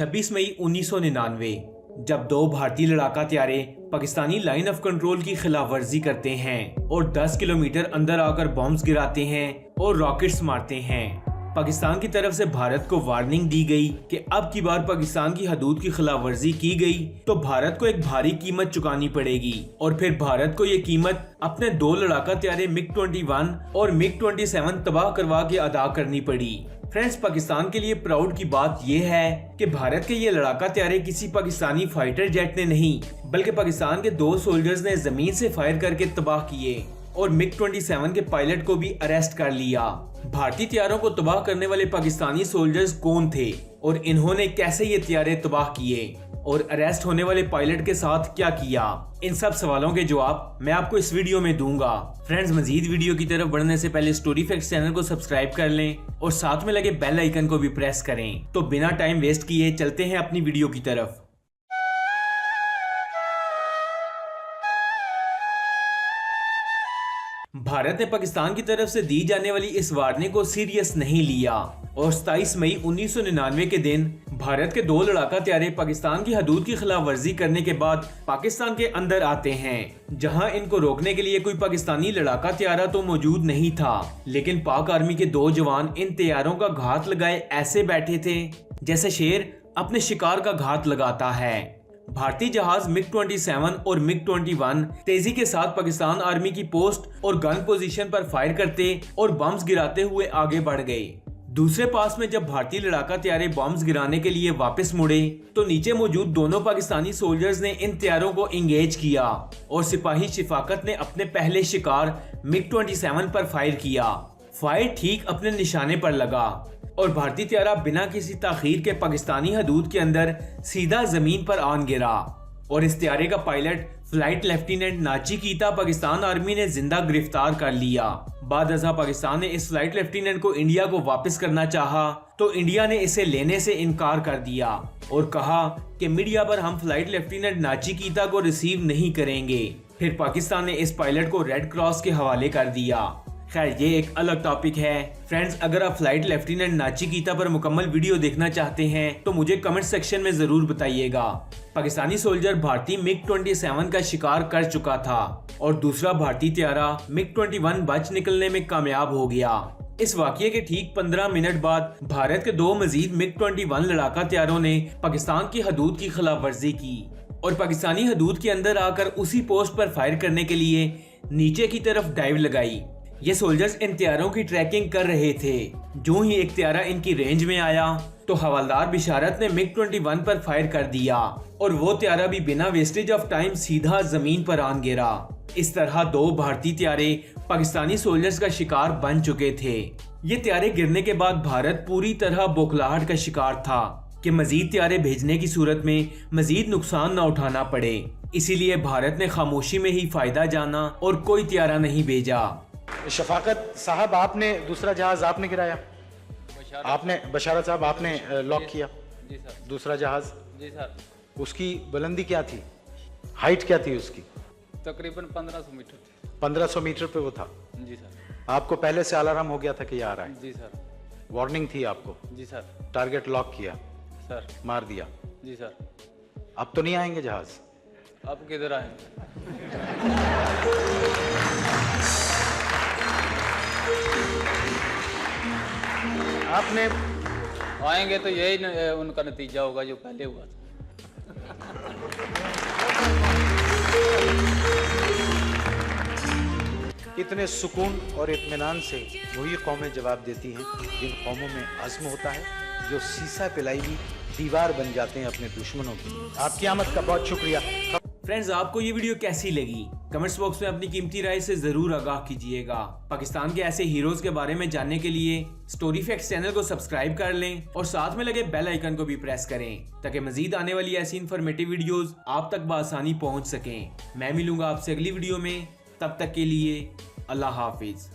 26 मई 1999 जब दो भारतीय लड़ाका त्यारे पाकिस्तानी लाइन ऑफ कंट्रोल की खिलाफवर्जी करते हैं और 10 किलोमीटर अंदर आकर बॉम्ब्स गिराते हैं और रॉकेट्स मारते हैं। पाकिस्तान की तरफ से भारत को वार्निंग दी गई कि अब की बार पाकिस्तान की हदूद की खिलाफवर्जी की गई तो भारत को एक भारी कीमत चुकानी पड़ेगी और फिर भारत को ये कीमत अपने दो लड़ाका त्यारे MiG-21 और MiG-27 तबाह करवा के अदा करनी पड़ी। फ्रेंड्स, पाकिस्तान के लिए प्राउड की बात यह है कि भारत के ये लड़ाका त्यारे किसी पाकिस्तानी फाइटर जेट ने नहीं बल्कि पाकिस्तान के दो सोल्जर्स ने जमीन से फायर करके तबाह किए और MiG-27 के पायलट को भी अरेस्ट कर लिया। भारतीय त्यारों को तबाह करने वाले पाकिस्तानी सोल्जर्स कौन थे और इन्होंने कैसे ये त्यारे तबाह किए और अरेस्ट होने वाले पायलट के साथ क्या किया, इन सब सवालों के जवाब मैं आपको इस वीडियो में दूंगा। फ्रेंड्स, मजीद वीडियो की तरफ बढ़ने से पहले स्टोरी फैक्ट्स चैनल को सब्सक्राइब कर लें और साथ में लगे बेल आइकन को भी प्रेस करें। तो बिना टाइम वेस्ट किए चलते हैं अपनी वीडियो की तरफ। भारत ने पाकिस्तान की तरफ से दी जाने वाली इस वार्निंग को सीरियस नहीं लिया और 27 मई 1999 के दिन भारत के दो लड़ाका त्यारे पाकिस्तान की हदूद की खिलाफ वर्जी करने के बाद पाकिस्तान के अंदर आते हैं, जहां इनको रोकने के लिए कोई पाकिस्तानी लड़ाका त्यारा तो मौजूद नहीं था, लेकिन पाक आर्मी के दो जवान इन तैयारों का घात लगाए ऐसे बैठे थे जैसे शेर अपने शिकार का घात लगाता है। भारतीय जहाज MiG-27 और MiG-21 तेजी के साथ पाकिस्तान आर्मी की पोस्ट और गन पोजीशन पर फायर करते और बम्स गिराते हुए आगे बढ़ गए। दूसरे पास में जब भारतीय लड़ाका त्यारे बम्स गिराने के लिए वापस मुड़े तो नीचे मौजूद दोनों पाकिस्तानी सोल्जर्स ने इन त्यारों को इंगेज किया और सिपाही शिफाकत ने अपने पहले शिकार MiG-27 पर फायर किया। फायर ठीक अपने निशाने पर लगा और भारतीय त्यारा बिना किसी ताखीर के पाकिस्तानी हदूद के अंदर सीधा जमीन पर आन गिरा और इस त्यारे का पायलट फ्लाइट लेफ्टिनेंट नाची कीता पाकिस्तान आर्मी ने जिंदा गिरफ्तार कर लिया। बाद अज़ा पाकिस्तान ने इस फ्लाइट लेफ्टिनेंट को इंडिया को वापस करना चाहा तो इंडिया ने इसे लेने से इनकार कर दिया और कहा कि मीडिया पर हम फ्लाइट लेफ्टिनेंट नाची कीता को रिसीव नहीं करेंगे। फिर पाकिस्तान ने इस पायलट को रेड क्रॉस के हवाले कर दिया। खैर, ये एक अलग टॉपिक है। फ्रेंड्स, अगर आप फ्लाइट लेफ्टिनेंट नाची कीता पर मुकम्मल वीडियो देखना चाहते हैं तो मुझे कमेंट सेक्शन में जरूर बताइएगा। पाकिस्तानी सोल्जर भारतीय MiG-27 का शिकार कर चुका था और दूसरा भारतीय त्यारा MiG-21 बच निकलने में कामयाब हो गया। इस वाकये के ठीक 15 मिनट बाद भारत के दो मजीद MiG-21 लड़ाका त्यारों ने पाकिस्तान की हदूद की खिलाफ वर्जी की और पाकिस्तानी हदूद के अंदर आकर उसी पोस्ट पर फायर करने के लिए नीचे की तरफ डाइव लगाई। ये सोल्जर्स इन त्यारों की ट्रैकिंग कर रहे थे। जो ही एक त्यारा इनकी रेंज में आया तो हवलदार बिशारत ने MiG-21 पर फायर कर दिया और वो त्यारा भी बिना वेस्टेज ऑफ टाइम सीधा जमीन पर आन गिरा। इस तरह दो भारतीय त्यारे पाकिस्तानी सोल्जर्स का शिकार बन चुके थे। ये त्यारे गिरने के बाद भारत पूरी तरह बौखलाहट का शिकार था कि मजीद त्यारे भेजने की सूरत में मजीद नुकसान न उठाना पड़े। इसीलिए भारत ने खामोशी में ही फायदा जाना और कोई त्यारा नहीं भेजा। शफाकत साहब, आपने दूसरा जहाज आपने गिराया, आपने बशारत साहब आपने लॉक किया। जी सर। दूसरा जहाज, जी सर। उसकी बुलंदी क्या थी, हाइट क्या थी उसकी? तकरीबन 1500 मीटर थी। 1500 मीटर पे वो था। जी सर। आपको पहले से अलार्म हो गया था कि ये आ रहा है? जी सर। वार्निंग थी आपको? जी सर। टारगेट लॉक किया सर। मार दिया? जी सर। अब तो नहीं आएंगे जहाज? अब किधर आएंगे? आपने आएंगे तो यही उनका नतीजा होगा जो पहले हुआ था। इतने सुकून और इत्मीनान से वही कौमें जवाब देती हैं जिन कौमों में अज़्म होता है, जो सीसा पिलाई भी दीवार बन जाते हैं अपने दुश्मनों की। आपकी आमद का बहुत शुक्रिया। फ्रेंड्स, आपको ये वीडियो कैसी लगी? कमेंट्स बॉक्स में अपनी कीमती राय से जरूर आगाह कीजिएगा। पाकिस्तान के ऐसे हीरोज के बारे में जानने के लिए स्टोरी फैक्ट्स चैनल को सब्सक्राइब कर लें और साथ में लगे बेल आइकन को भी प्रेस करें ताकि मजीद आने वाली ऐसी इन्फॉर्मेटिव वीडियोस आप तक बआसानी पहुंच सकें। मैं मिलूंगा आपसे अगली वीडियो में, तब तक के लिए अल्लाह हाफिज।